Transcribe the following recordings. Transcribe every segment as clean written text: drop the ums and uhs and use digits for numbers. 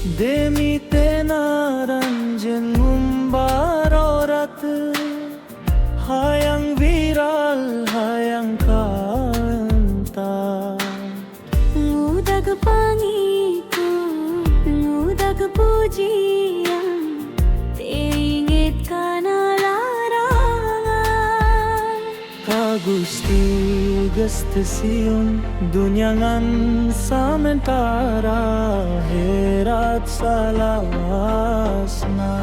Demi tenaranjin ngumbarorat hayang viral hayang kanta ngudag pangiko ngudag pujian teingit ka na larangan kagusti gastasiyon dunyangan sementara herat salawas na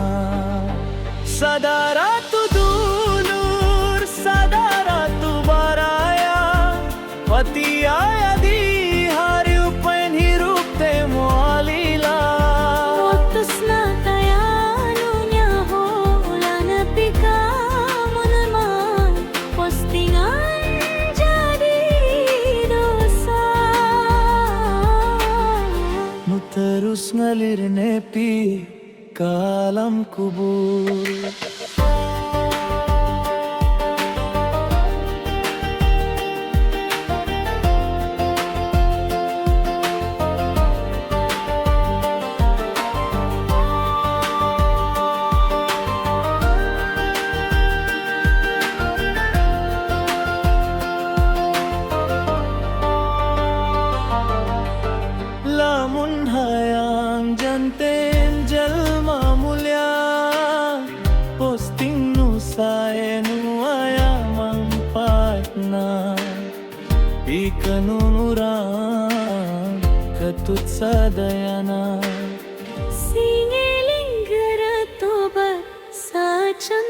sadara tu dulur sadara tu baraya pati aya di hari upain hirup temo alila waktus na tayano niya hola na pika mulman postingan terus ngalir nepi kalam kubur lamun hayang janten jalma mulia posting nu sae nu ayamang patna ikanurang katut sadayana singiling garatobat sa chan